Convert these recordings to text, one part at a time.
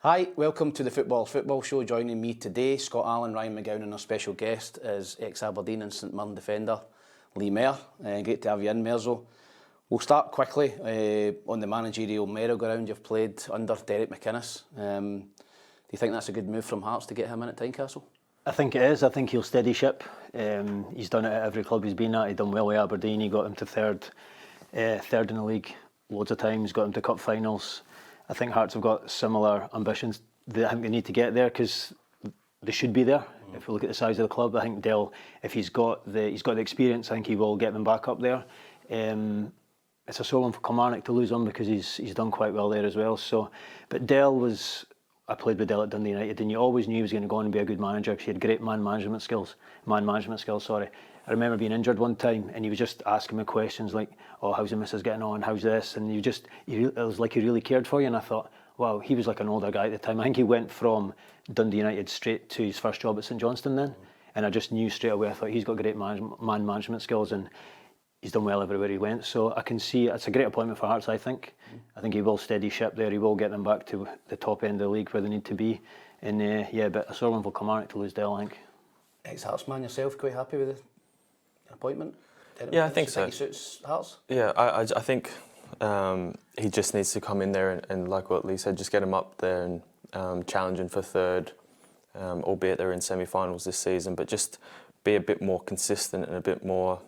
Hi, welcome to the Football Show. Joining me today, Allan and Ryan McGowan, and our special guest is ex-Aberdeen and St Mirren defender Lee Mair. Great to have you in, Merzo. We'll start quickly on the managerial merry-go-round you've played under Derek McInnes. Do you think that's a good move from Hearts to get him in at Tynecastle? I think it is. I think he'll steady ship. He's done it at every club he's been at. He's done well at Aberdeen. He got him to third in the league loads of times, got him to cup finals. I think Hearts have got similar ambitions. I think they need to get there because they should be there. If we look at the size of the club, I think Dell, if he's got the experience, I think he will get them back up there. It's a sore one for Kilmarnock to lose him because he's done quite well there as well. So, but I played with Dell at Dundee United, and you always knew he was going to go on and be a good manager because he had great man management skills. I remember being injured one time, and he was just asking me questions like, "Oh, how's the missus getting on? How's this?" And it was like he really cared for you. And I thought, wow, he was like an older guy at the time. I think he went from Dundee United straight to his first job at St Johnstone then, and I just knew straight away. I thought he's got great man management skills, and he's done well everywhere he went. So I can see it's a great appointment for Hearts. I think he will steady ship there. He will get them back to the top end of the league where they need to be. And but a sore one for Kilmarnock to lose Dell, I think. Ex-Hearts man yourself, quite happy with the appointment? Yeah, I think so. He suits Hearts? Yeah, I think he just needs to come in there and like what Lee said, just get him up there and challenging for third, albeit they're in semi-finals this season, but just be a bit more consistent and a bit more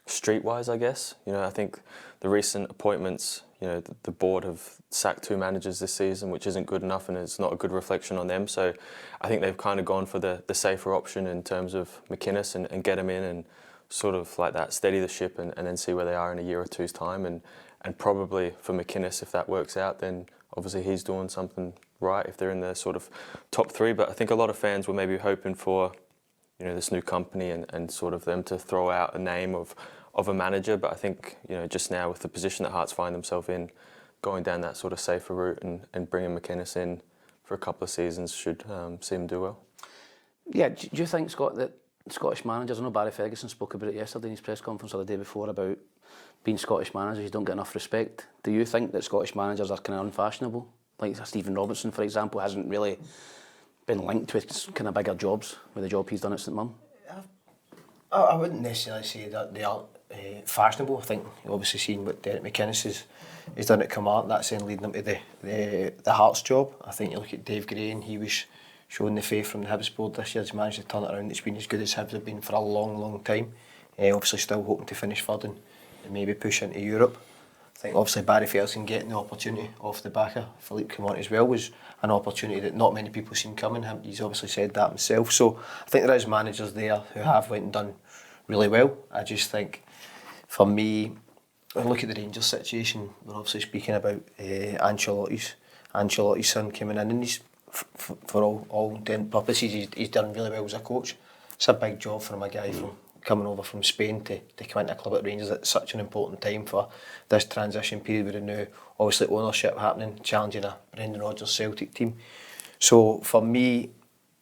streetwise, I guess. I think the recent appointments, the board have sacked 2 managers this season, which isn't good enough, and it's not a good reflection on them. So I think they've kind of gone for the safer option in terms of McInnes and get him in and sort of like that, steady the ship and then see where they are in a year or two's time. And probably for McInnes, if that works out, then obviously he's doing something right if they're in the sort of top 3. But I think a lot of fans were maybe hoping for, this new company and sort of them to throw out a name of a manager. But I think, just now with the position that Hearts find themselves in, going down that sort of safer route and bringing McInnes in for a couple of seasons should see him do well. Yeah, do you think, Scott, that Scottish managers, I know Barry Ferguson spoke about it yesterday in his press conference or the day before about being Scottish managers, you don't get enough respect. Do you think that Scottish managers are kind of unfashionable? Like Stephen Robinson, for example, hasn't really been linked with kind of bigger jobs with the job he's done at St Mirren? I wouldn't necessarily say that they are fashionable. I think you've obviously seen what Derek McInnes has done at Kilmarnock. That's then leading him to the Hearts job. I think you look at Dave Gray, and he was showing the faith from the Hibs board this year. He's managed to turn it around. It's been as good as Hibs have been for a long, long time. Obviously still hoping to finish third and maybe push into Europe. I think obviously Barry Ferguson getting the opportunity off the back of Philipp Lahm as well was an opportunity that not many people seen coming. He's obviously said that himself. So I think there is managers there who have went and done really well. I just think, for me, when I look at the Rangers situation, we're obviously speaking about Ancelotti's son coming in, and he's, for all intent and purposes, he's done really well as a coach. It's a big job for a guy from coming over from Spain to come into a club at Rangers at such an important time for this transition period with the new, obviously, ownership happening, challenging a Brendan Rodgers Celtic team. So for me,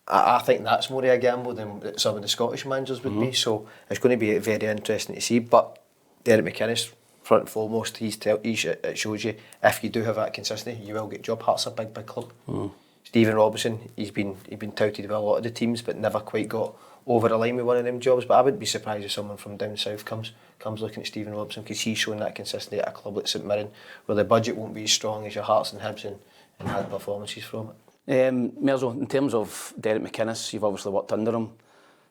I think that's more of a gamble than some of the Scottish managers would be. So it's going to be very interesting to see. But Derek McInnes, front and foremost, it shows you if you do have that consistency, you will get job. Hearts a big club. Stephen Robinson, he's been touted by a lot of the teams, but never quite got over the line with one of them jobs. But I wouldn't be surprised if someone from down south comes looking at Stephen Robinson, because he's shown that consistency at a club like St Mirren, where the budget won't be as strong as your Hearts and Hibs, and had performances from it. Merzo, in terms of Derek McInnes, you've obviously worked under him. Do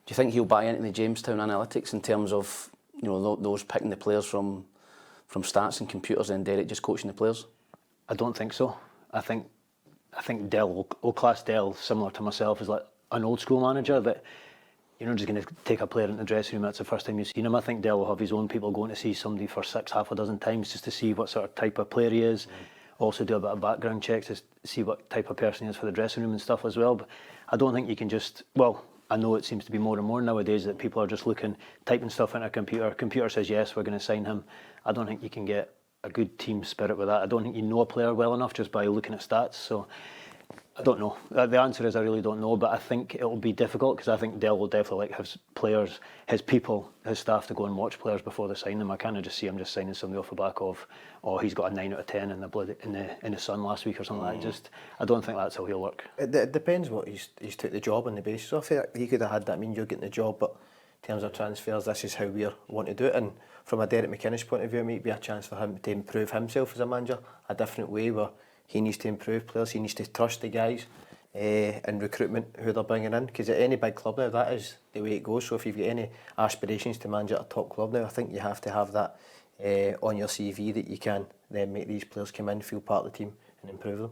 you think he'll buy into the Jamestown analytics in terms of those picking the players from stats and computers and Derek just coaching the players? I don't think so. I think Dell will class Dell, similar to myself, as like an old school manager that you're not just going to take a player in the dressing room, that's the first time you've seen him. I think Dell will have his own people going to see somebody for half a dozen times just to see what sort of type of player he is. Also do a bit of background checks to see what type of person he is for the dressing room and stuff as well. But I don't think you can just, I know it seems to be more and more nowadays that people are just typing stuff into a computer. Computer says yes, we're going to sign him. I don't think you can get a good team spirit with that. I don't think you know a player well enough just by looking at stats. So I don't know. The answer is I really don't know, but I think it will be difficult because I think Dell will definitely like his players, his people, his staff to go and watch players before they sign them. I can't just see him just signing somebody off the back of, oh, he's got a 9 out of 10 in the Sun last week or something like that. I don't think that's how he'll work. It depends what he's took the job on the basis of. He could have had that, I mean, you're getting the job, but in terms of transfers, this is how we want to do it. And from a Derek McInnes point of view, it might be a chance for him to improve himself as a manager, a different way where he needs to improve players, he needs to trust the guys in recruitment who they're bringing in, because at any big club now that is the way it goes. So if you've got any aspirations to manage at a top club now, I think you have to have that on your CV, that you can then make these players come in, feel part of the team and improve them.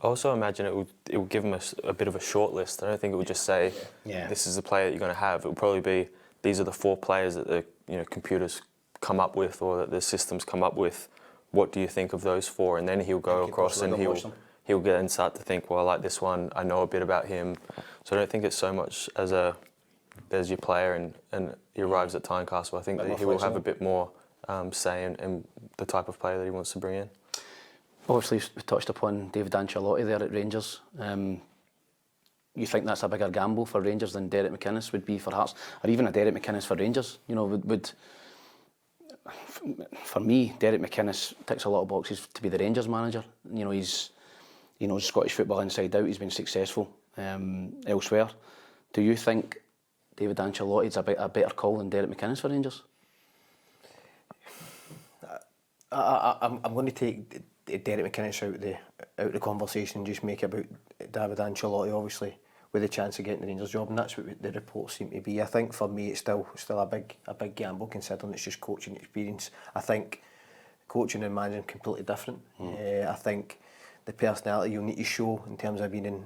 I also imagine it will give them a bit of a short list. I don't think it would just say this is the player that you're going to have. It will probably be these are the 4 players that the computers come up with or that the systems come up with. What do you think of those 4? And then he'll go across and he'll get and start to think, well, I like this one, I know a bit about him. So I don't think it's so much as there's your player and he arrives at Tynecastle. I think that he will have a bit more say in the type of player that he wants to bring in. Obviously, we touched upon David Ancelotti there at Rangers. You think that's a bigger gamble for Rangers than Derek McInnes would be for Hearts, or even a Derek McInnes for Rangers? You know, would for me, Derek McInnes ticks a lot of boxes to be the Rangers manager. You know, he knows Scottish football inside out. He's been successful elsewhere. Do you think David Ancelotti is a better call than Derek McInnes for Rangers? I'm going to take Derek McInnes out of the conversation and just make it about David Ancelotti, obviously, with a chance of getting the Rangers job, and that's what the reports seem to be. I think for me it's still a big gamble, considering it's just coaching experience. I think coaching and managing completely different. I think the personality you'll need to show in terms of being in,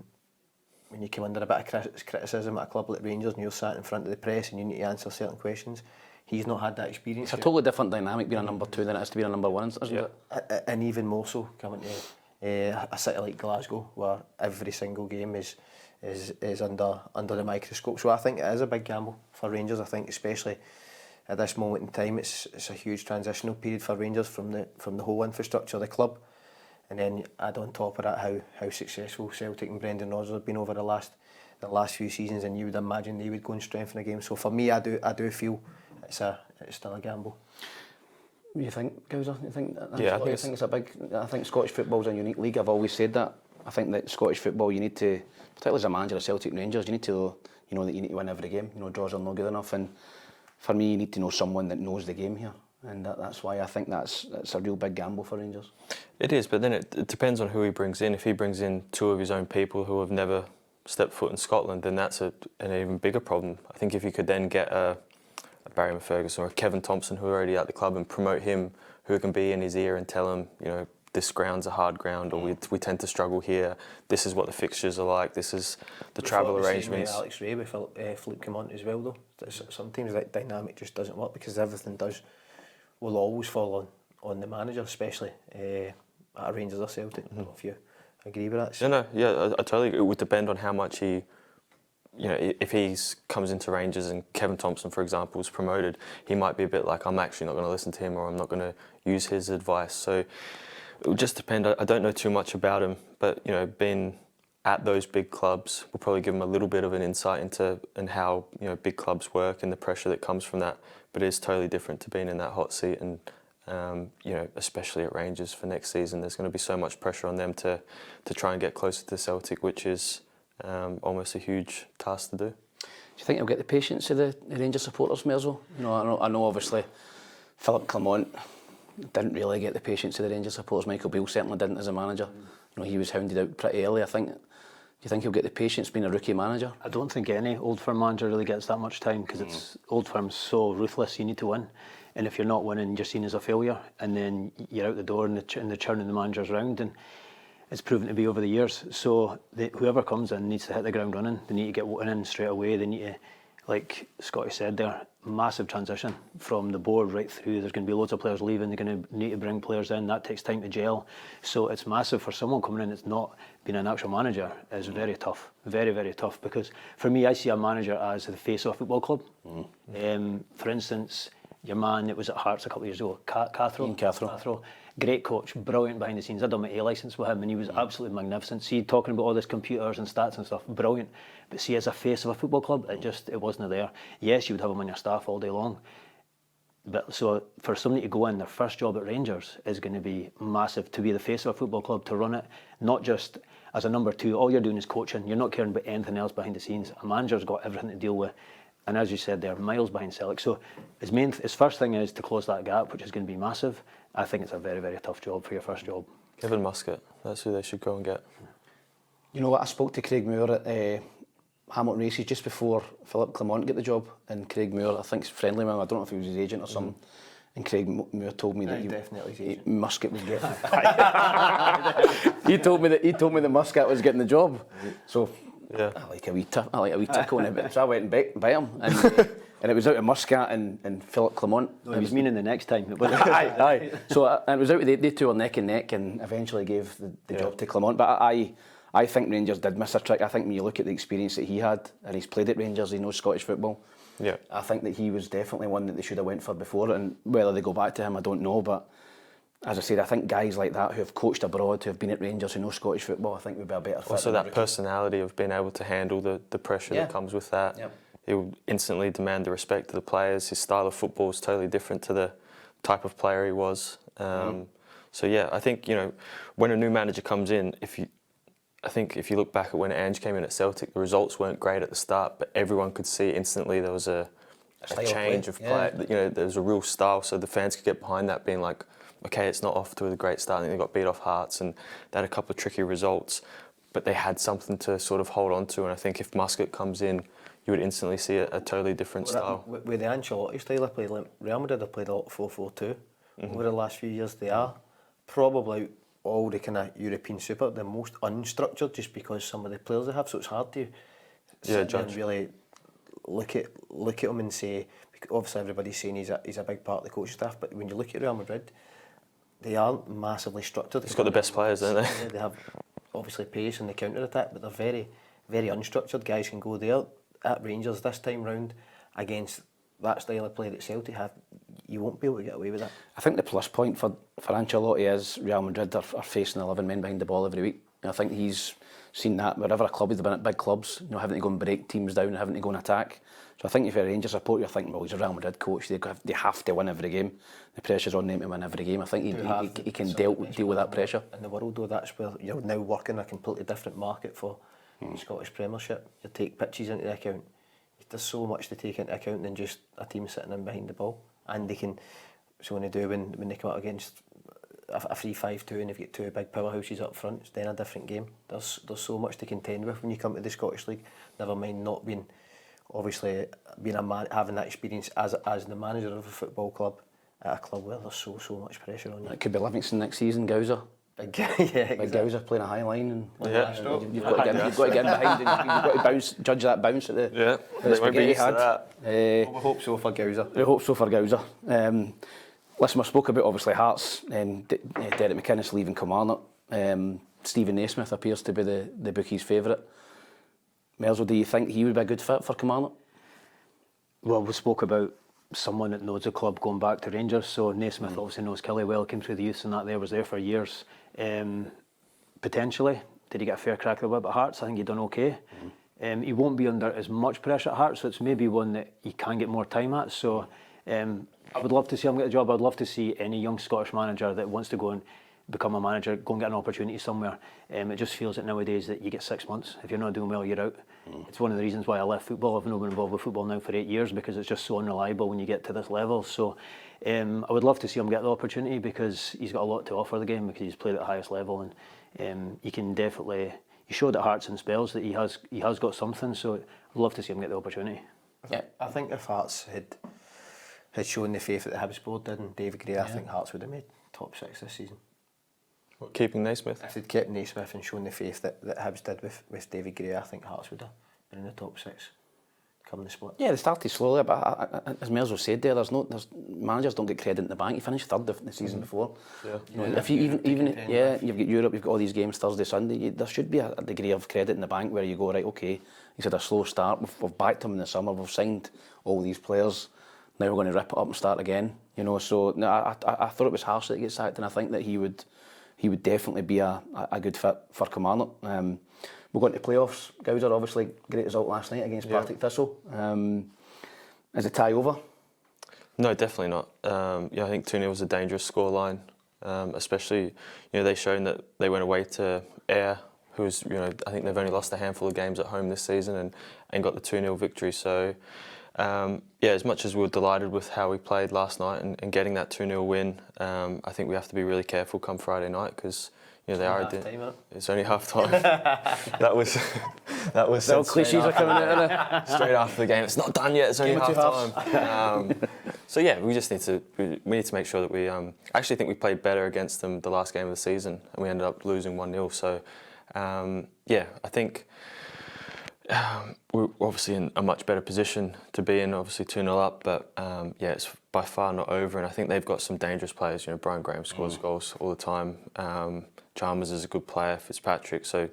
when you come under a bit of criticism at a club like Rangers and you're sat in front of the press and you need to answer certain questions. He's not had that experience. It's a totally different dynamic being a number 2 than it is to be a number 1, isn't it? And even more so coming to a city like Glasgow, where every single game is under the microscope. So I think it is a big gamble for Rangers. I think especially at this moment in time, it's a huge transitional period for Rangers from the whole infrastructure of the club. And then add on top of that how successful Celtic and Brendan Rodgers have been over the last few seasons, and you would imagine they would go and strengthen the game. So for me, I do feel it's still a gamble. What do you think, Gowser? You think it's a big? I think Scottish football's a unique league. I've always said that. I think that Scottish football, you need to, particularly as a manager of Celtic and Rangers, you need to know that you need to win every game. You know, draws are not good enough, and for me, you need to know someone that knows the game here, and that's why I think that's a real big gamble for Rangers. It is, but then it depends on who he brings in. If he brings in 2 of his own people who have never stepped foot in Scotland, then that's an even bigger problem. I think if you could then get a Barry Ferguson or a Kevin Thompson who are already at the club and promote him, who can be in his ear and tell him, you know, this ground's a hard ground, or we tend to struggle here. This is what the fixtures are like. This is the travel arrangements. Alex Ray with Philipp Lahm as well, though. Sometimes that dynamic just doesn't work because everything will always fall on the manager, especially at Rangers or Celtic. I don't know if you agree with that. I totally agree. It would depend on how much he, you know, if he comes into Rangers and Kevin Thompson, for example, is promoted, he might be a bit like, I'm actually not going to listen to him, or I'm not going to use his advice. So it would just depend. I don't know too much about him, but you know, being at those big clubs will probably give him a little bit of an insight into how, you know, big clubs work and the pressure that comes from that. But it is totally different to being in that hot seat, and you know, especially at Rangers for next season, there's going to be so much pressure on them to try and get closer to Celtic, which is almost a huge task to do. Do you think he'll get the patience of the Rangers supporters, Merzo? You know, I know obviously Philipp Lahm didn't really get the patience of the Rangers supporters. Michael Beale certainly didn't as a manager. You know, he was hounded out pretty early, I think. Do you think he'll get the patience being a rookie manager? I don't think any Old Firm manager really gets that much time, because it's Old Firm's so ruthless. You need to win, and if you're not winning, you're seen as a failure, and then you're out the door, and they're churning the managers around, and it's proven to be over the years. So whoever comes in needs to hit the ground running. They need to get winning straight away. They need to, like Scotty said there, massive transition from the board right through. There's going to be loads of players leaving. They're going to need to bring players in. That takes time to gel. So it's massive for someone coming in that's not been an actual manager. Is very tough, very, very tough. Because for me, I see a manager as the face of a football club. For instance, Your man that was at Hearts a couple of years ago, Ian Cathro, great coach, brilliant behind the scenes. I done my A licence with him and he was absolutely magnificent. See, talking about all this computers and stats and stuff, brilliant. But see, as a face of a football club, it wasn't there. Yes, you would have him on your staff all day long. But so for somebody to go in, their first job at Rangers is going to be massive. To be the face of a football club, to run it, not just as a number two, all you're doing is coaching. You're not caring about anything else behind the scenes. A manager's got everything to deal with. And as you said, they're miles behind Celtic. So his first thing is to close that gap, which is going to be massive. I think it's a very, very tough job for your first job. Kevin Muscat, that's who they should go and get. You know what, I spoke to Craig Moore at Hamilton Races just before Philipp Lahm got the job, and Craig Moore, I think, is friendly with him. I don't know if he was his agent or something. And Craig Moore told me that Muscat was getting. he told me that Muscat was getting the job. So yeah. I like a wee tickle in it. So I went and bit him, and it was out of Muscat and Philipp Lahm. No, he was meaning the next time. Aye. So and it was out. They two were neck and neck, and eventually gave the job to Lahm. But I think Rangers did miss a trick. I think when you look at the experience that he had, and he's played at Rangers, he knows Scottish football. Yeah. I think that he was definitely one that they should have went for before, and whether they go back to him, I don't know. But as I said, I think guys like that who have coached abroad, who have been at Rangers, who know Scottish football, I think would be a better fit. Also that personality of being able to handle the pressure that comes with that. Yep. He'll instantly demand the respect of the players. His style of football is totally different to the type of player he was. So yeah, I think, you know, when a new manager comes in, I think if you look back at when Ange came in at Celtic, the results weren't great at the start, but everyone could see instantly there was a change of play. You know, there was a real style, so the fans could get behind that, being like, okay, it's not off to a great start. I think they got beat off Hearts and they had a couple of tricky results, but they had something to sort of hold on to. And I think if Muscat comes in, you would instantly see a totally different style. With the Ancelotti style, I played like Real Madrid. I played a lot 4-4-2 over the last few years. They are probably all the kind of European super, the most unstructured, just because some of the players they have. So it's hard to sit there and really look at them and say. Obviously, everybody's saying he's a big part of the coaching staff, but when you look at Real Madrid, they aren't massively structured. It's got the best players, don't they? They have obviously pace in the counter attack, but they're very, very unstructured. Guys can go there. At Rangers this time round, against that style of play that Celtic have, you won't be able to get away with that. I think the plus point for Ancelotti is Real Madrid are facing 11 men behind the ball every week. And I think he's seen that wherever a club he's been at, big clubs, you know, having to go and break teams down, having to go and attack. So I think if you're a Rangers supporter, you're thinking, well, he's a Real Madrid coach, they have to win every game. The pressure's on them to win every game. I think he can deal with that pressure. In the world, though, that's where you're now working a completely different market for the Scottish Premiership. You take pitches into the account. There's so much to take into account than just a team sitting in behind the ball. And they can, so when they come out against a 3-5-2 and they've got two big powerhouses up front, it's then a different game. There's so much to contend with when you come to the Scottish League. Never mind not being, obviously, being a man, having that experience as the manager of a football club at a club where there's so much pressure on you. It could be Livingston next season, Gowser. Big Gowser playing a high line, and you've got to get in behind, and you've got to judge that bounce at the spaghetti had. We hope so for Gowser. Listen, we spoke about obviously Hearts, Derek McInnes leaving Kilmarnock. Steven Naismith appears to be the bookies' favourite. Merzo, do you think he would be a good fit for Kilmarnock? Well, we spoke about someone that knows the club going back to Rangers, so Naismith obviously knows Killie well, came through the youth and that there, was there for years. Potentially, did he get a fair crack of the whip at Hearts? I think he done okay. He won't be under as much pressure at Hearts, so it's maybe one that he can get more time at. So I would love to see him get a job. I'd love to see any young Scottish manager that wants to go and become a manager, go and get an opportunity somewhere. It just feels that nowadays that you get 6 months. If you're not doing well, you're out. It's one of the reasons why I left football. I've not been involved with football now for 8 years, because it's just so unreliable when you get to this level. So I would love to see him get the opportunity, because he's got a lot to offer the game, because he's played at the highest level, and he can definitely. He showed at Hearts in spells that he has got something. So I'd love to see him get the opportunity. Yeah, I think if Hearts had shown the faith that the Hibs board did and David Gray, I think Hearts would have made top 6 this season. What, keeping Naismith? If they'd kept Naismith and shown the faith that Hibs did with David Gray, I think Hearts would have been in the top 6 come the split. Yeah, they started slowly, but as Merzo said there, there's managers don't get credit in the bank. You finished third the season before. Yeah. You know, if you you've got Europe, you've got all these games Thursday, Sunday. There should be a degree of credit in the bank where you go, right, okay, he's had a slow start. We've backed him in the summer. We've signed all these players. now we're going to rip it up and start again. You know, so no, I thought it was harsh that he gets sacked, and I think that he would definitely be a good fit for Kilmarnock. We're going to playoffs. Gowser, obviously, great result last night against Partick Thistle. Is it tie over? No, definitely not. I think 2-0 was a dangerous scoreline, especially, they've shown that they went away to Ayr, who's, I think they've only lost a handful of games at home this season and got the 2-0 victory. So, as much as we were delighted with how we played last night and getting that 2-0 win, I think we have to be really careful come Friday night because they are. It's only half time. that was The cliches are coming out of there. straight after the game. It's not done yet. It's only half time. We just need to make sure that we. I actually think we played better against them the last game of the season, and we ended up losing 1-0. So, I think. We're obviously in a much better position to be in, obviously 2-0 up, but it's by far not over, and I think they've got some dangerous players. Brian Graham scores goals all the time. Chalmers is a good player, Fitzpatrick, so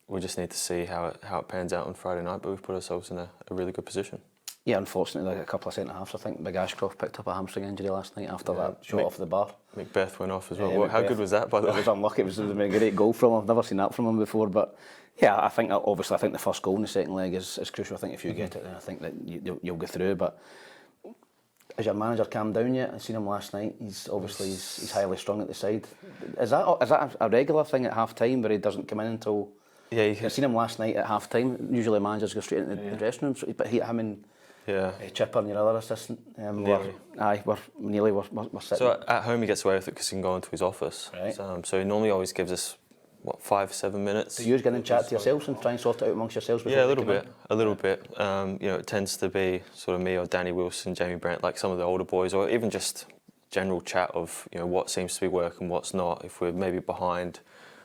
we just need to see how it pans out on Friday night, but we've put ourselves in a really good position. Yeah, unfortunately, like a couple of centre-halves. I think Big Ashcroft picked up a hamstring injury last night after that shot off the bar. Macbeth went off as well. How good was that, by the way? It was unlucky. It was a great goal from him. I've never seen that from him before. But yeah, I think the first goal in the second leg is crucial. I think if you get it, then I think that you'll go through. But has your manager calmed down yet? I've seen him last night. He's obviously he's highly strung at the side. Is that a regular thing at half time where he doesn't come in until? Yeah, I've seen him last night at half time. Usually managers go straight into the dressing room. But him and Chipper and your other assistant, we're sitting. So at home he gets away with it because he can go into his office. Right. So he normally always gives us 5-7 minutes. So you get in chat to yourselves and try and sort it out amongst yourselves? Yeah, a little bit. It tends to be sort of me or Danny Wilson, Jamie Brent, like some of the older boys, or even just general chat of what seems to be working, what's not. If we're maybe behind,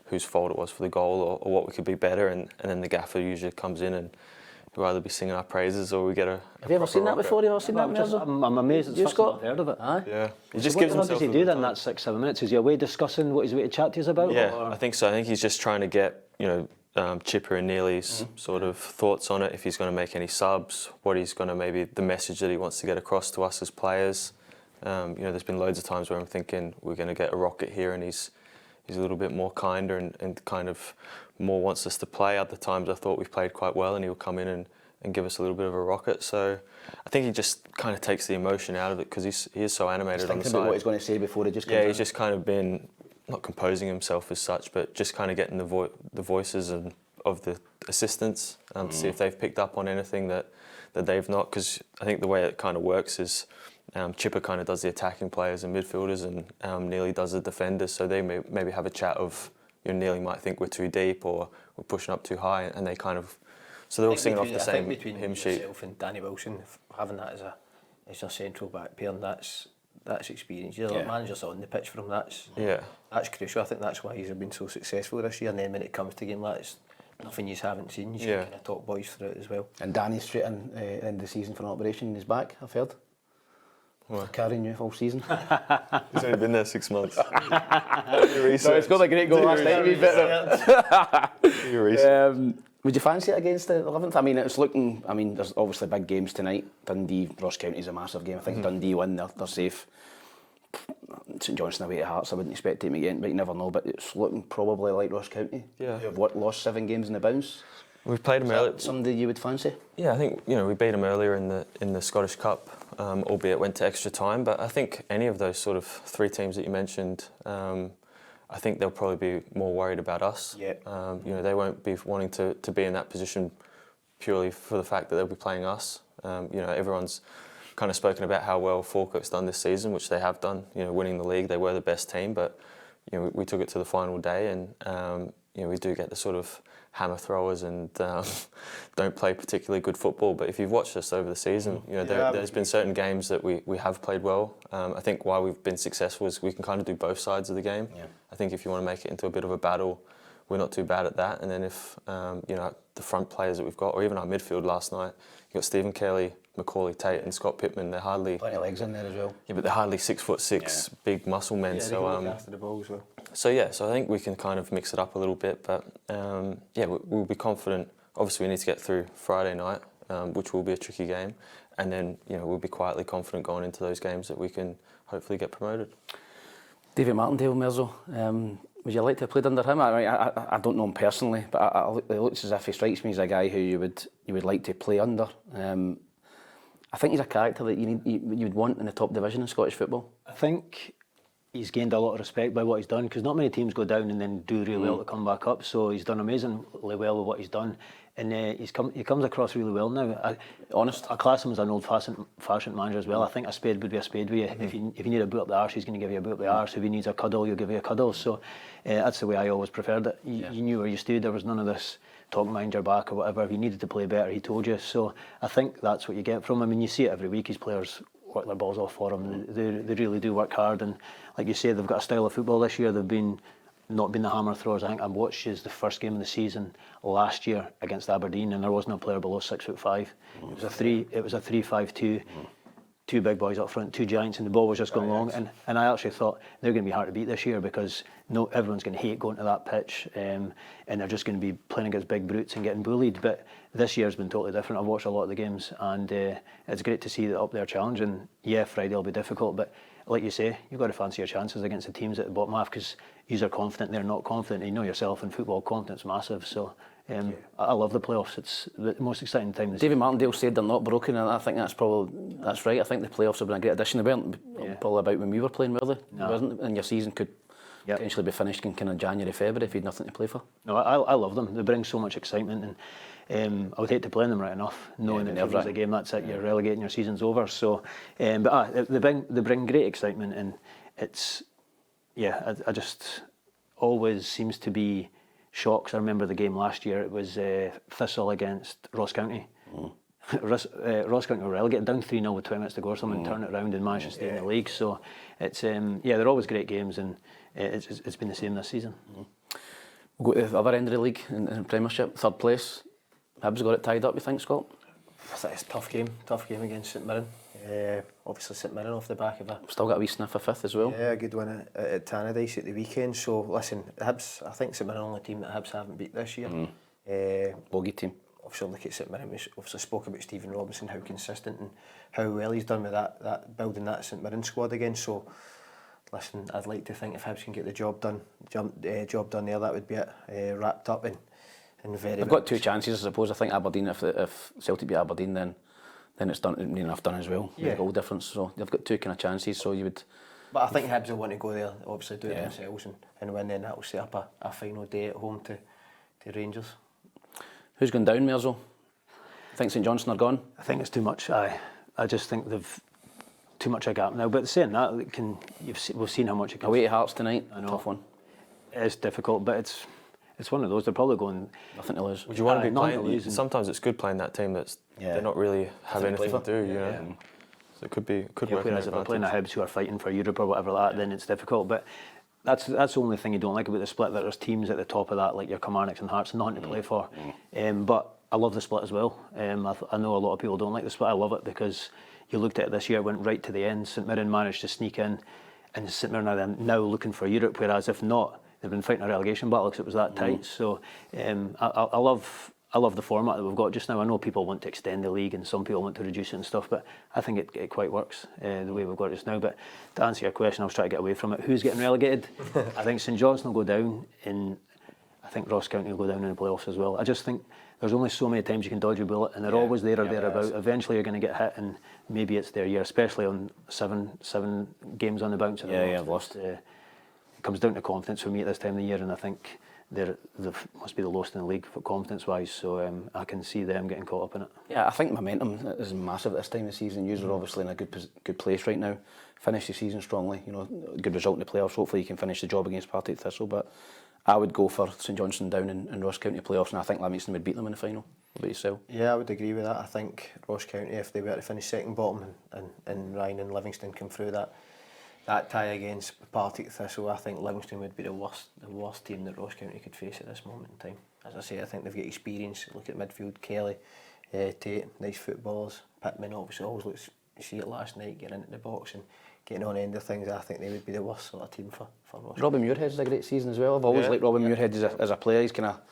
whose fault it was for the goal, or what we could be better, and then the gaffer usually comes in and we'll either be singing our praises or we get a. Have you ever seen that before? Have you ever seen that? I'm amazed it's first time I've heard of it. Yeah. He just what gives himself. What does he do then? That 6-7 minutes? Is he away discussing what he's away to chat to us about? Yeah, or? I think so. I think he's just trying to get Chipper and Neely's sort of thoughts on it. If he's going to make any subs, what he's going to maybe the message that he wants to get across to us as players. There's been loads of times where I'm thinking we're going to get a rocket here, and he's a little bit more kinder and kind of more wants us to play. Other times I thought we've played quite well, and he'll come in and give us a little bit of a rocket. So I think he just kind of takes the emotion out of it because he is so animated on the side. About what he's going to say before he just comes in. He's just kind of been not composing himself as such, but just kind of getting the voices of the assistants to see if they've picked up on anything that they've not. Because I think the way it kind of works is Chipper kind of does the attacking players and midfielders, and Neely does the defenders. So they maybe have a chat of Neely might think we're too deep or we're pushing up too high, and they kind of. So they're all singing off the same hymn sheet. Yourself and Danny Wilson, having that as a central back pair, and that's experience. Like managers on the pitch for him. That's crucial. I think that's why he's been so successful this year. And then when it comes to game, that's nothing you haven't seen. You can kind of talk boys through it as well. And Danny's straight in the end of the season for an operation. He's back. I've heard. Carrying you all season. He's only been there 6 months. He's got a great goal last night. Would you fancy it against the 11th? I mean, it's looking. I mean, there's obviously big games tonight. Dundee, Ross County is a massive game. I think Dundee win, they're safe. St Johnstone away to Hearts, I wouldn't expect them again, but you never know. But it's looking probably like Ross County. Yeah. Who have lost 7 games in the bounce. We've played them earlier. Somebody you would fancy? Yeah, I think we beat them earlier in the Scottish Cup, albeit went to extra time. But I think any of those sort of 3 teams that you mentioned, I think they'll probably be more worried about us. Yeah. They won't be wanting to be in that position purely for the fact that they'll be playing us. Everyone's kind of spoken about how well Falkirk's done this season, which they have done. Winning the league, they were the best team, but we took it to the final day, and we do get the sort of hammer throwers and don't play particularly good football. But if you've watched us over the season, there's been certain games that we have played well. I think why we've been successful is we can kind of do both sides of the game. Yeah. I think if you want to make it into a bit of a battle, we're not too bad at that. And then if the front players that we've got, or even our midfield last night, you've got Stephen Kelly, Macaulay Tate and Scott Pittman. They're hardly plenty of legs in there as well. Yeah, but they're hardly 6'6", big muscle men. Yeah, so after the ball as well. So I think we can kind of mix it up a little bit. But we'll be confident. Obviously, we need to get through Friday night, which will be a tricky game, and then we'll be quietly confident going into those games that we can hopefully get promoted. David Martindale, Mirzo, would you like to have played under him? I don't know him personally, but it looks as if he strikes me as a guy who you would like to play under. I think he's a character that you would want in the top division in Scottish football. I think he's gained a lot of respect by what he's done, because not many teams go down and then do really well to come back up. So he's done amazingly well with what he's done, and he comes across really well now. I class him as an old-fashioned manager as well. I think a spade would be a spade with you. If you need a boot up the arse, he's going to give you a boot up the arse. If he needs a cuddle, he'll give you a cuddle. So that's the way I always preferred it. You knew where you stood. There was none of this talk behind your back or whatever. If you needed to play better, he told you. So I think that's what you get from him. I mean, you see it every week. His players work their balls off for him. They really do work hard, and like you say, they've got a style of football this year. They've not been the hammer throwers. I think I watched the first game of the season last year against Aberdeen, and there was no player below 6'5". It was a 3-5-2. Two big boys up front, two giants, and the ball was just going long. And I actually thought they're going to be hard to beat this year, because everyone's going to hate going to that pitch, and they're just going to be playing against big brutes and getting bullied. But this year's been totally different. I've watched a lot of the games, and it's great to see that up there challenging. Yeah, Friday will be difficult, but like you say, you've got to fancy your chances against the teams at the bottom half, because you are confident, they're not confident. You know yourself, in football, confidence massive. So I love the playoffs. It's the most exciting time. David Martindale said they're not broken, and I think that's right. I think the playoffs have been a great addition. They weren't probably about when we were playing, were they? No. Wasn't, and your season could potentially be finished in kind of January, February if you had nothing to play for. No, I love them. They bring so much excitement, and I would hate to play them right enough, knowing that if you lose a game, that's it. You're relegating, your season's over. So, but they bring great excitement, and it's I just always seems to be shocks. I remember the game last year. It was Thistle against Ross County. Ross County were relegated, down 3-0 with 20 minutes to go or something, turn it around and managed to stay in the league. So it's they're always great games, and it's been the same this season. We'll go to the other end of the league in the Premiership, third place. Hibs got it tied up, you think, Scott? I think it's a tough game against St Mirren. Obviously St Mirren off the back of still got a wee sniff of fifth as well. Yeah, a good win at Tynecastle at the weekend. So listen, Hibs, I think St Mirren are the only team that Hibs haven't beat this year. Bogey team. Obviously look at St Mirren, we obviously spoke about Stephen Robinson, how consistent and how well he's done with that building that St Mirren squad again. So listen, I'd like to think if Hibs can get the job done there, that would be it, wrapped up and very. They've got two chances, I suppose. I think Aberdeen, if Celtic beat Aberdeen, then it's done enough done as well. Yeah. Goal difference, so they've got two kind of chances. So you would. But I think Hibs will want to go there, obviously do it themselves and win. Then that will set up a final day at home to Rangers. Who's going down, Mirzo? I think St Johnstone are gone. I think it's too much. I just think they've too much a gap now. But saying that, we've seen how much it can. Away to Hearts tonight. I know. Tough one. It's difficult, but it's one of those. They're probably going nothing to lose. Would you want to be playing? Sometimes it's good playing that team that's they're not really have anything to do. You know? So it could work. Whereas if they're playing a Hibs who are fighting for Europe or whatever like that, then it's difficult. But that's the only thing you don't like about the split. That there's teams at the top of that, like your Kilmarnocks and Hearts, nothing to play for. But I love the split as well. I know a lot of people don't like the split. I love it because you looked at it this year, went right to the end. St Mirren managed to sneak in, and St Mirren are now looking for Europe. Whereas if not, they've been fighting a relegation battle because it was that tight. So I love the format that we've got just now. I know people want to extend the league and some people want to reduce it and stuff, but I think it quite works the way we've got it just now. But to answer your question, I was trying to get away from it. Who's getting relegated? I think St Johnstone will go down, and I think Ross County will go down in the playoffs as well. I just think there's only so many times you can dodge a bullet, and they're always there or thereabout. Eventually you're going to get hit, and maybe it's their year, especially on seven games on the bounce. I've lost. It comes down to confidence for me at this time of the year, and I think they must be the lowest in the league for confidence-wise, so I can see them getting caught up in it. Yeah, I think momentum is massive at this time of the season. You're obviously in a good place right now. Finish the season strongly, good result in the playoffs. Hopefully you can finish the job against Partick Thistle, but I would go for St Johnstone down in Ross County playoffs, and I think Livingston would beat them in the final. What about yourself? Yeah, I would agree with that. I think Ross County, if they were to finish second bottom and Ryan and Livingston come through that tie against Partick Thistle, I think Livingston would be the worst team that Ross County could face at this moment in time. As I say, I think they've got experience. Look at midfield, Kelly, Tate, nice footballers. Pittman obviously always looks, you see it last night, getting into the box and getting on the end of things. I think they would be the worst sort of team for Ross. Robby Muirhead's a great season as well. I've always liked Robby Muirhead as a player. He's kind of a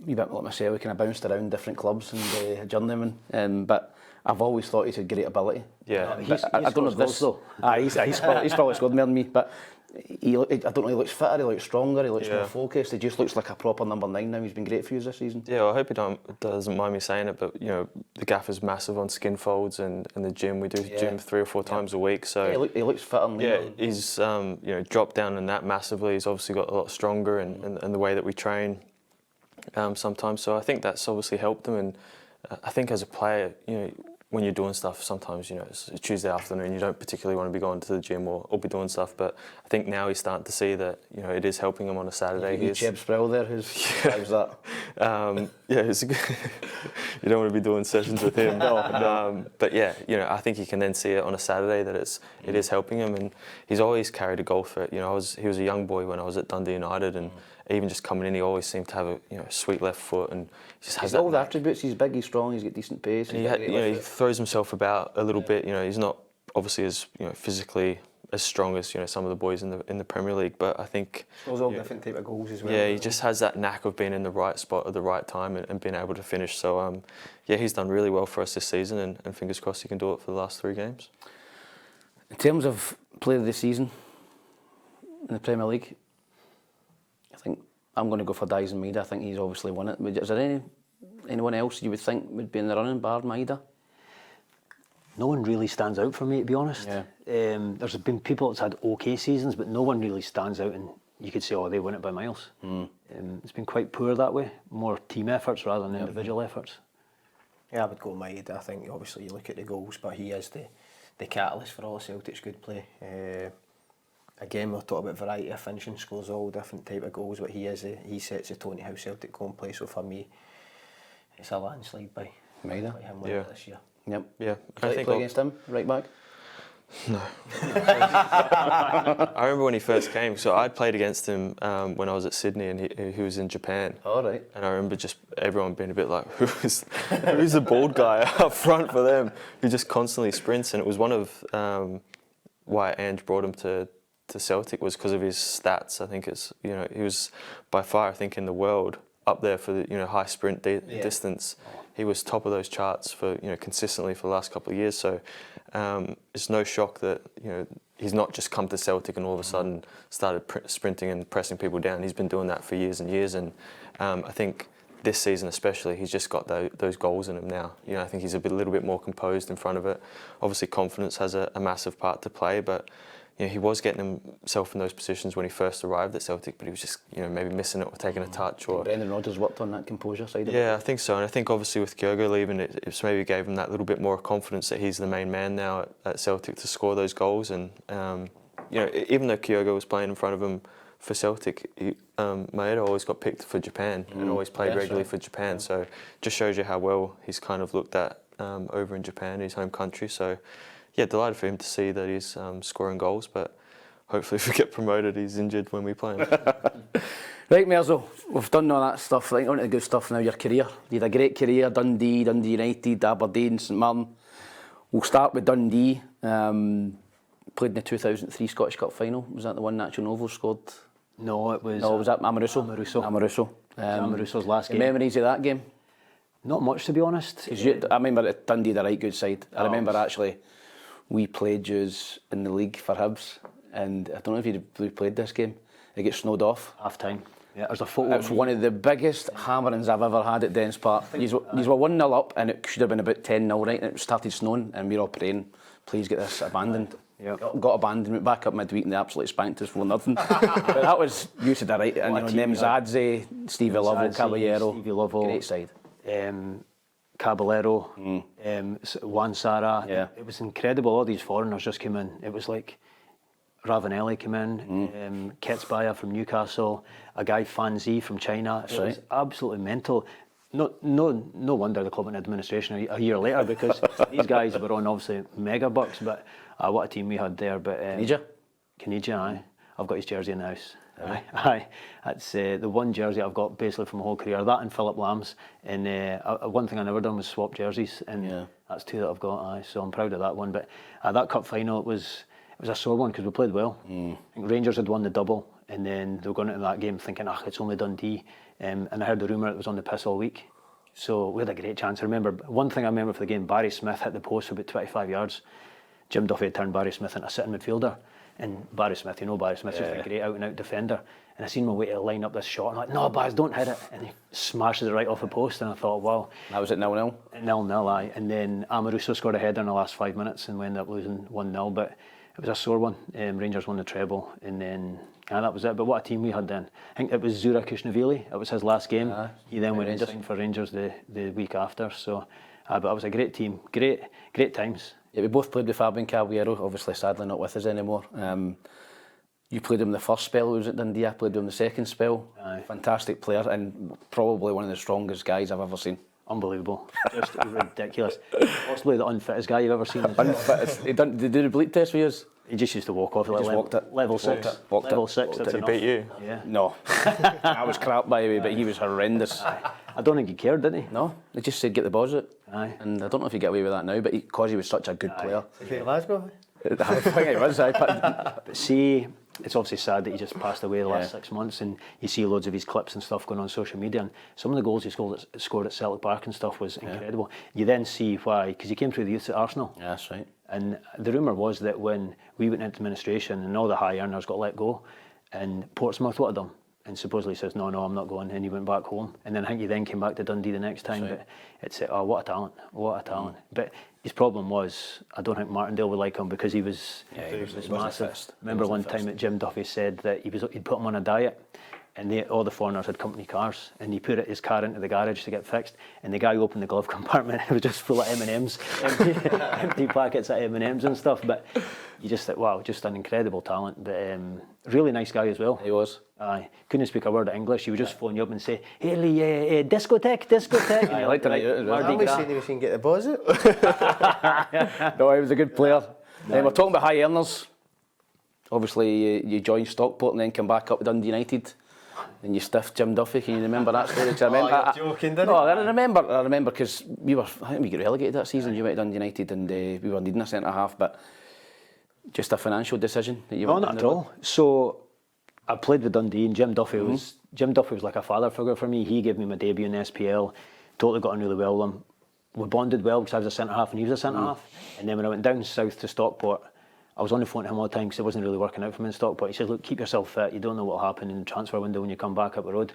wee bit like myself, he kind of bounced around different clubs and journeyman. But I've always thought he's had great ability. Yeah. I don't know if this though. He's probably scored more than me, but I don't know. He looks fitter. He looks stronger. He looks more focused. He just looks like a proper number 9 now. He's been great for you this season. Yeah, well, I hope he doesn't mind me saying it, but the gaffer's massive on skin folds and the gym. We do gym 3 or 4 times a week. So he looks fitter. Yeah, he's dropped down in that massively. He's obviously got a lot stronger in the way that we train sometimes. So I think that's obviously helped him. And I think as a player, when you're doing stuff, sometimes, it's a Tuesday afternoon, you don't particularly want to be going to the gym or be doing stuff, but I think now he's starting to see that, it is helping him on a Saturday. You Cheb Sproul there, how's that? It's you don't want to be doing sessions with him. No. But yeah, I think he can then see it on a Saturday that it is helping him, and he's always carried a goal for it. He was a young boy when I was at Dundee United, and even just coming in, he always seemed to have a sweet left foot, and he just has all the attributes. He's big, he's strong, he's got decent pace. And he throws himself about a little bit. He's not obviously as physically as strong as some of the boys in the Premier League, but I think scores all different type of goals as well. Yeah, he just has that knack of being in the right spot at the right time and being able to finish. So he's done really well for us this season, and fingers crossed he can do it for the last 3 games. In terms of player of the season in the Premier League, I think I'm going to go for Daizen Maeda. I think he's obviously won it. Is there anyone else you would think would be in the running, bar Maeda? No one really stands out for me, to be honest. Yeah. There's been people that's had okay seasons, but no one really stands out and you could say, they win it by miles. It's been quite poor that way. More team efforts rather than individual efforts. Yeah, I would go Maeda. I think obviously you look at the goals, but he is the catalyst for all of Celtic's good play. Again, we'll talk about variety of finishing, scores all different type of goals, but he sets the tone to how Celtic go and play. So for me, it's a landslide by Maeda. By him winning this year. Yep. Yeah. Would you play against him, right back? No. I remember when he first came, so I'd played against him when I was at Sydney, and he was in Japan. All right. And I remember just everyone being a bit like, who's the bald guy up front for them who just constantly sprints? And it was one of why Ange brought him to Celtic was because of his stats. I think he was by far, I think, in the world up there for the high sprint distance. He was top of those charts for consistently for the last couple of years. So it's no shock that he's not just come to Celtic and all of a sudden started sprinting and pressing people down. He's been doing that for years and years, and I think this season especially, he's just got those goals in him now. I think he's a little bit more composed in front of it. Obviously, confidence has a massive part to play, but he was getting himself in those positions when he first arrived at Celtic, but he was just maybe missing it or taking a touch. Or Brendan Rodgers worked on that composure side of it. Yeah, I think so, and I think obviously with Kyogo leaving, it's maybe gave him that little bit more confidence that he's the main man now at Celtic to score those goals. And even though Kyogo was playing in front of him for Celtic, Maeda always got picked for Japan and always played regularly for Japan. So just shows you how well he's kind of looked at over in Japan, his home country. So yeah, delighted for him to see that he's scoring goals, but hopefully if we get promoted, he's injured when we play him. Right, Merzo, we've done all that stuff. Right, on to the good stuff now, your career. You had a great career, Dundee United, Aberdeen, St Mirren. We'll start with Dundee. Played in the 2003 Scottish Cup final. Was that the one Nacho Novo scored? No, it was... No, was that Amoruso? Amoruso. Amoruso's last game. Memories of that game? Not much, to be honest. I remember at Dundee, the right good side. I remember actually we played yous in the league for Hibs, and I don't know if you played this game. It gets snowed off. Half time. Yeah, there's a photo. It's one of the biggest hammerings I've ever had at Dens Park. These were 1-0 up, and it should have been about 10-0, right? And it started snowing, and we were all praying, please get this abandoned. Yep. Got abandoned, went back up midweek, and they absolutely spanked us for nothing. But that was you to the right, and them Zadze, Stevie Lovell, Caballero, great side. Caballero, Juan Sara. Yeah. It was incredible. All these foreigners just came in. It was like Ravanelli came in, Ketsbaya from Newcastle, a guy Fanzi from China. It was absolutely mental. No wonder the club and administration a year later, because these guys were on obviously mega bucks. But what a team we had there. But Caniggia, aye. I've got his jersey in the house. Aye. That's the one jersey I've got basically from my whole career. That and Philipp Lahm's. And one thing I never done was swap jerseys, and that's 2 that I've got. Aye, so I'm proud of that one. But that cup final, it was a sore one because we played well. I think Rangers had won the double, and then they were going into that game thinking, it's only Dundee. And I heard the rumour it was on the piss all week. So we had a great chance. I remember, one thing I remember for the game, Barry Smith hit the post for about 25 yards. Jim Duffy had turned Barry Smith into a sitting midfielder. And Barry Smith, you know Barry Smith's just a great out-and-out defender. And I seen my way to line up this shot. I'm like, no, Baz, don't hit it. And he smashes it right off the post. And I thought, wow. That was at 0-0? 0-0, aye. And then Amoruso scored a header in the last 5 minutes and we ended up losing 1-0. But it was a sore one. Rangers won the treble. And then, that was it. But what a team we had then. I think it was Zura Kushnavili. It was his last game. He then went and signed for Rangers the week after. So, but it was a great team. Great times. Yeah, we both played with Fabian Caballero, obviously sadly not with us anymore. You played him the first spell, was it Dundee? I played him the second spell. Aye. Fantastic player and probably one of the strongest guys I've ever seen. Unbelievable. Just ridiculous. Possibly the unfittest guy you've ever seen. Unfittest. Did he do the bleep test for you? He just used to walk off like walked it. level 6. Level 6, that's He enough. beat you? Yeah. No. I was crap by the way, but he was horrendous. I don't think he cared, did he? No, they just said get the balls out. Aye. And I don't know if you get away with that now, but because he was such a good player. Is he Glasgow? I think he was. But see, it's obviously sad that he just passed away the last 6 months, and you see loads of his clips and stuff going on social media, and some of the goals he scored at Celtic Park and stuff was incredible. You then see why, because he came through the youth at Arsenal. Yeah, that's right. And the rumour was that when we went into administration and all the high earners got let go, and Portsmouth wanted him, and supposedly says, no, I'm not going, and he went back home. And then I think he then came back to Dundee the next time, but it's, what a talent. But his problem was, I don't think Martindale would like him because he was massive. Remember one time that Jim Duffy said that he'd put him on a diet, and all the foreigners had company cars, and he put his car into the garage to get fixed, and the guy opened the glove compartment and it was just full of M&Ms, empty packets of M&Ms and stuff. But you just think, wow, just an incredible talent. But really nice guy as well. He was. Aye, couldn't speak a word of English. He would just phone you up and say, "Hey Lee, discotheque." I liked it. I'm only saying he was going to get the balls out. No, he was a good player. We're talking about high earners. Obviously, you joined Stockport and then come back up to Dundee United. And you stiffed Jim Duffy. Can you remember that story? You're joking, didn't you? No, I remember because I think we got relegated that season. You went to Dundee United and we were needing a centre half, but just a financial decision that you No, went not at all. So I played with Dundee, and Jim Duffy was like a father figure for me. He gave me my debut in the SPL. Totally got on really well with him. We bonded well because I was a centre half and he was a centre half. And then when I went down south to Stockport, I was on the phone to him all the time because it wasn't really working out for me in Stockport. He said, look, keep yourself fit. You don't know what will happen in the transfer window when you come back up the road.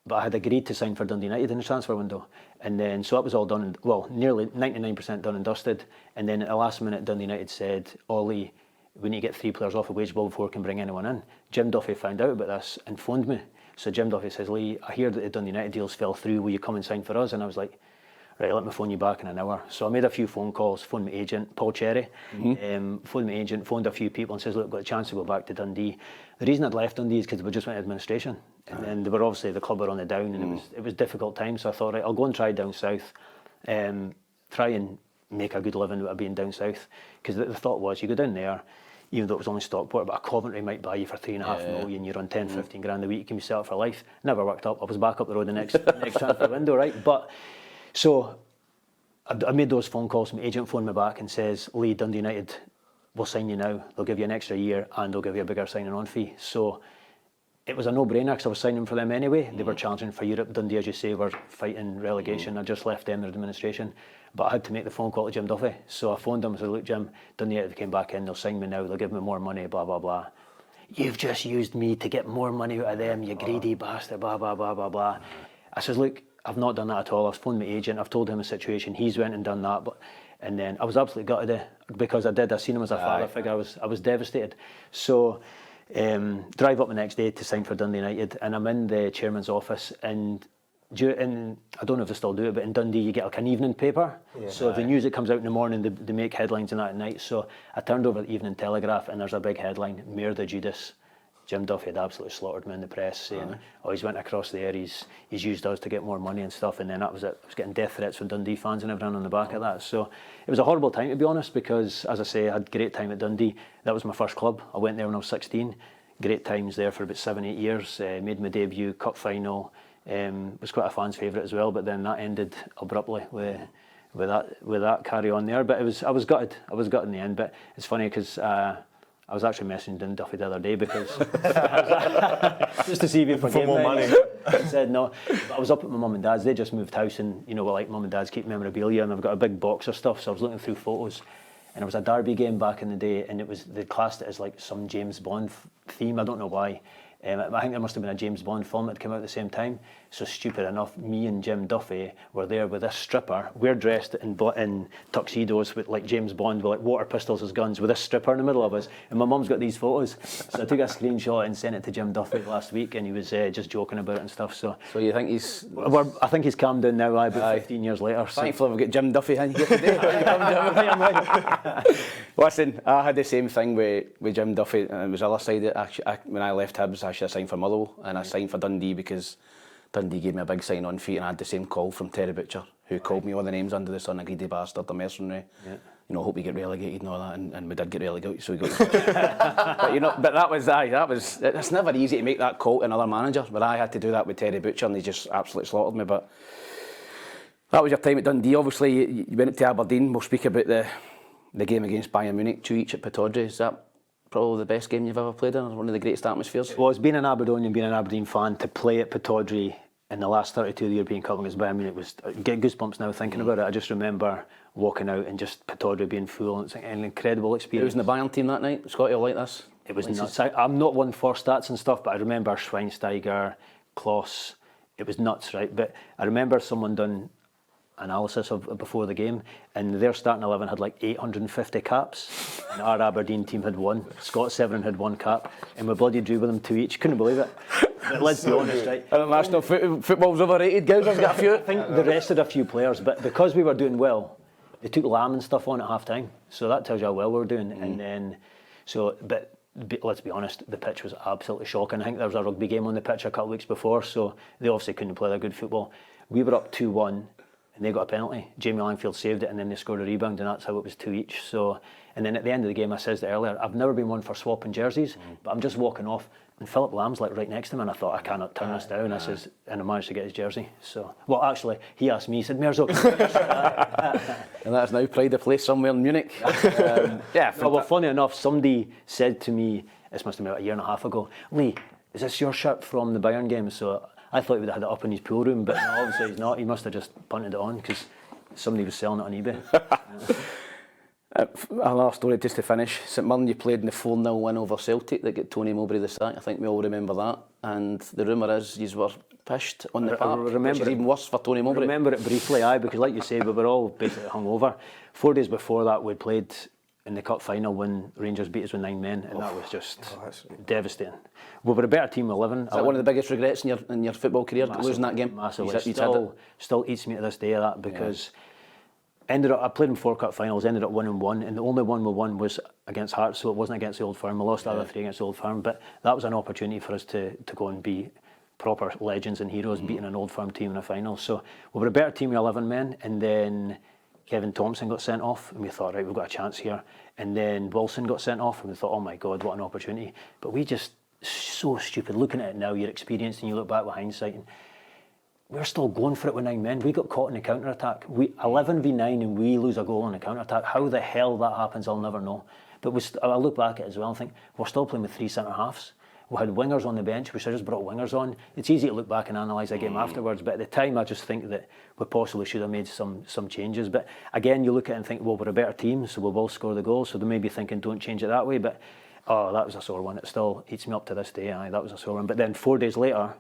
But I had agreed to sign for Dundee United in the transfer window. And then, so that was all done, nearly 99% done and dusted. And then at the last minute, Dundee United said, Ollie, we need to get 3 players off a wage bill before we can bring anyone in. Jim Duffy found out about this and phoned me. So Jim Duffy says, Lee, I hear that the Dundee United deals fell through. Will you come and sign for us? And I was like, right, let me phone you back in an hour. So I made a few phone calls, phoned my agent, Paul Cherry, phoned my agent, phoned a few people and says, look, got a chance to go back to Dundee. The reason I'd left Dundee is because we just went to administration. And then they were obviously, the club were on the down and it was difficult times. So I thought, right, I'll go and try down south, try and make a good living out of being down south. Because the thought was, you go down there, even though it was only Stockport, but a Coventry might buy you for 3.5 million, you're on 10, 15 grand a week, you can be set up for life. Never worked up. I was back up the road the next transfer window, right? But, so I made those phone calls. My agent phoned me back and says, Lee, Dundee United will sign you now. They'll give you an extra year and they'll give you a bigger signing on fee. So it was a no-brainer because I was signing for them anyway. They were challenging for Europe. Dundee, as you say, were fighting relegation. I just left them their administration. But I had to make the phone call to Jim Duffy. So I phoned him and said, look, Jim, Dundee United came back in. They'll sign me now. They'll give me more money, blah, blah, blah. You've just used me to get more money out of them, you greedy bastard, blah, blah, blah, blah, blah. I says, look, I've not done that at all. I've phoned my agent. I've told him the situation. He's went and done that. And then I was absolutely gutted because I seen him as a father figure. I was devastated. So drive up the next day to sign for Dundee United, and I'm in the chairman's office. And I don't know if they still do it, but in Dundee you get like an evening paper. So the news that comes out in the morning, they make headlines and that at night. So I turned over the Evening Telegraph, and there's a big headline: Mair the Judas. Jim Duffy had absolutely slaughtered me in the press, saying, oh, he's went across there, he's used us to get more money and stuff, and then that was it. I was getting death threats from Dundee fans and everything on the back of that. So it was a horrible time, to be honest, because, as I say, I had a great time at Dundee. That was my first club. I went there when I was 16. Great times there for about 7-8 years. Made my debut, cup final. Was quite a fan's favourite as well, but then that ended abruptly with that carry on there. But I was gutted. I was gutted in the end. But it's funny because I was actually messaging Duffy the other day because just to see if he forgave more me. money. I said no. But I was up at my mum and dad's. They just moved house, and we like mum and dad's keep memorabilia, and I've got a big box of stuff. So I was looking through photos, and there was a Derby game back in the day, and they classed it as like some James Bond theme. I don't know why. I think there must have been a James Bond film that came out at the same time. So stupid enough, me and Jim Duffy were there with this stripper. We're dressed in tuxedos with like James Bond with like water pistols as guns with this stripper in the middle of us. And my mum's got these photos. So I took a screenshot and sent it to Jim Duffy last week, and he was just joking about it and stuff. So you think he's... I think he's calmed down now, about 15 years later. So. Thankfully we've got Jim Duffy in here today. Listen, I had the same thing with Jim Duffy, and it was the other side. When I left Hibs, I signed for Motherwell, and I signed for Dundee because Dundee gave me a big sign-on fee, and I had the same call from Terry Butcher, who called me all the names under the sun: a greedy bastard, a mercenary. Yeah. Hope we get relegated and all that, and we did get relegated, so we got. but that was. It's never easy to make that call to another manager, but I had to do that with Terry Butcher, and he just absolutely slaughtered me. But that was your time at Dundee. Obviously, you went up to Aberdeen. We'll speak about the game against Bayern Munich, 2-2 at Pittodrie. Is that probably the best game you've ever played in, or one of the greatest atmospheres? Well, it's being an Aberdonian, being an Aberdeen fan, to play at Pittodrie in the last 32 of the European Cup against Bayern Munich was getting goosebumps now thinking about it. I just remember walking out and just Pittodrie being full, and it's an incredible experience. Who was in the Bayern team that night? Scotty will like this. It was nuts. I'm not one for stats and stuff, but I remember Schweinsteiger, Klose. It was nuts, right? But I remember someone done analysis of before the game, and their starting 11 had like 850 caps, and our Aberdeen team had one. Scott Severin had one cap, and we bloody drew with them 2 each. Couldn't believe it. But let's be honest, right? International football's overrated. Gowser's got a few. I think the rest had a few players, but because we were doing well, they took Lahm and stuff on at half time. So that tells you how well we were doing. And then, but let's be honest, the pitch was absolutely shocking. I think there was a rugby game on the pitch a couple of weeks before, so they obviously couldn't play their good football. We were up 2-1. And they got a penalty. Jamie Langfield saved it, and then they scored a rebound, and that's how it was 2 each. So, and then at the end of the game, I said it earlier, I've never been one for swapping jerseys, but I'm just walking off, and Philipp Lahm's like right next to him, and I thought, I cannot turn this down. And I managed to get his jersey. So, well, actually, he asked me, he said, Mears, okay. And that's now pride of place somewhere in Munich. Well, funny enough, somebody said to me, this must have been about a year and a half ago, Lee, is this your shirt from the Bayern game? So I thought he would have had it up in his pool room, but no, obviously he's not. He must have just punted it on because somebody was selling it on eBay. Another story just to finish. St Mirren, you played in the 4-0 win over Celtic that got Tony Mowbray the sack. I think we all remember that. And the rumour is you were pished on the park, which is even worse for Tony Mowbray. I remember it briefly, because like you say, we were all basically hungover. 4 days before that, we played in the cup final when Rangers beat us with 9 men, and that was just devastating. We were a better team with 11. Is that one of the biggest regrets in your football career, losing that game? Massively. Still eats me to this day of that, because I played in 4 cup finals, ended up winning 1, and the only one we won was against Hearts, so it wasn't against the Old Firm. We lost the other 3 against the Old Firm, but that was an opportunity for us to go and be proper legends and heroes, beating an Old Firm team in a final. So we were a better team with 11 men, and then Kevin Thompson got sent off, and we thought, right, we've got a chance here. And then Wilson got sent off, and we thought, oh my God, what an opportunity. But we just, so stupid. Looking at it now, you're experienced, and you look back with hindsight, and we're still going for it with 9 men. We got caught in the counter-attack. 11v9, and we lose a goal on the counter-attack. How the hell that happens, I'll never know. But I look back at it as well and think, we're still playing with 3 centre-halves. We had wingers on the bench. We should have just brought wingers on. It's easy to look back and analyse a game afterwards, but at the time I just think that we possibly should have made some changes. But again, you look at it and think, well, we're a better team, so we will score the goals. So they may be thinking, don't change it that way. But that was a sore one. It still eats me up to this day. That was a sore one. But then 4 days later,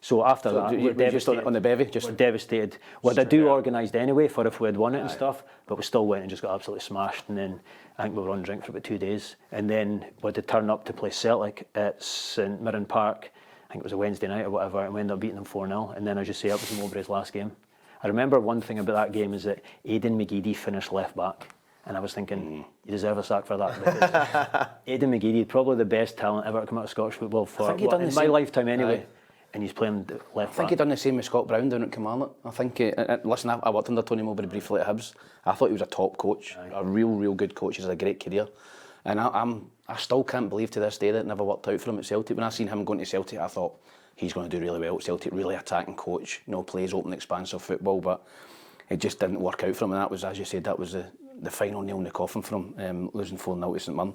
so after that, we're devastated. On the bevy, we're devastated. We had a do organised anyway for if we had won it and stuff, but we still went and just got absolutely smashed. And then I think we were on drink for about 2 days. And then we had to turn up to play Celtic at St Mirren Park. I think it was a Wednesday night or whatever, and we ended up beating them 4-0. And then, as you say, it was Mowbray's last game. I remember one thing about that game is that Aidan McGeady finished left back. And I was thinking, you deserve a sack for that. Because Aidan McGeady, probably the best talent ever to come out of Scottish football for in my lifetime anyway. And he's playing left back. I think he done the same with Scott Brown down at Kilmarnock. I think, listen, I worked under Tony Mowbray briefly at Hibs. I thought he was a top coach, a real good coach. He's had a great career. And I still can't believe to this day that it never worked out for him at Celtic. When I seen him going to Celtic, I thought, he's going to do really well at Celtic, really attacking coach, plays open, expansive football, but it just didn't work out for him. And that was, as you said, that was the final nail in the coffin for him, losing 4-0 to St Mirren.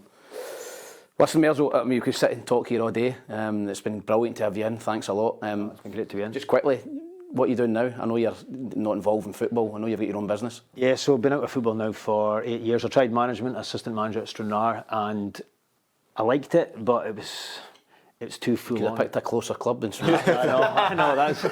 Listen, Merzo, I mean, we could sit and talk here all day. It's been brilliant to have you in. Thanks a lot. It's been great to be in. Just quickly, what are you doing now? I know you're not involved in football. I know you've got your own business. Yeah, so I've been out of football now for 8 years. I tried management, assistant manager at Stranraer, and I liked it, but it was too full Could on. have picked a closer club than I know, that's...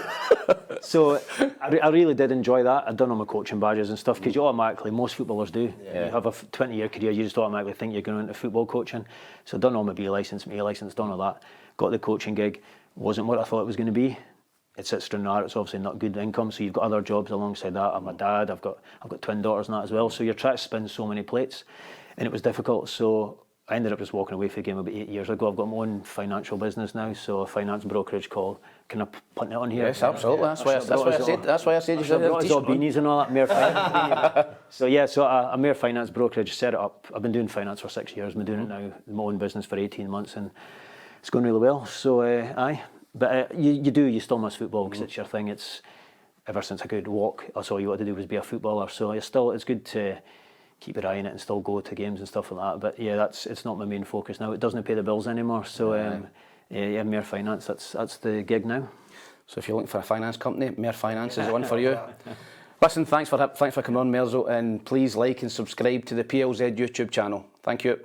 So I really did enjoy that. I'd done all my coaching badges and stuff, because you automatically, most footballers do. Yeah. You have a 20-year career, you just automatically think you're going into football coaching. So I'd done all my B licence, my A licence, done all that. Got the coaching gig. Wasn't what I thought it was going to be. It's at Stranraer, it's obviously not good income, so you've got other jobs alongside that. I'm a dad, I've got twin daughters and that as well, so you're trying to spin so many plates, and it was difficult. So I ended up just walking away from the game about 8 years ago. I've got my own financial business now, so a finance brokerage called. Can I punt it on here? Yes, absolutely. That's why I said you should have a t-shirt on. Beanies and all that. Mair Finance. So a Mair Finance brokerage, set it up. I've been doing finance for 6 years. I've been doing it now, my own business for 18 months, and it's going really well. So aye, but you still miss football because it's your thing. It's ever since I could walk, that's all you want to do was be a footballer. So it's good to keep your eye on it and still go to games and stuff like that. But yeah, it's not my main focus now. It doesn't pay the bills anymore. So yeah, Mair Finance, that's the gig now. So if you're looking for a finance company, Mair Finance is one for you. Listen, thanks for coming on, Merzo, and please like and subscribe to the PLZ YouTube channel. Thank you.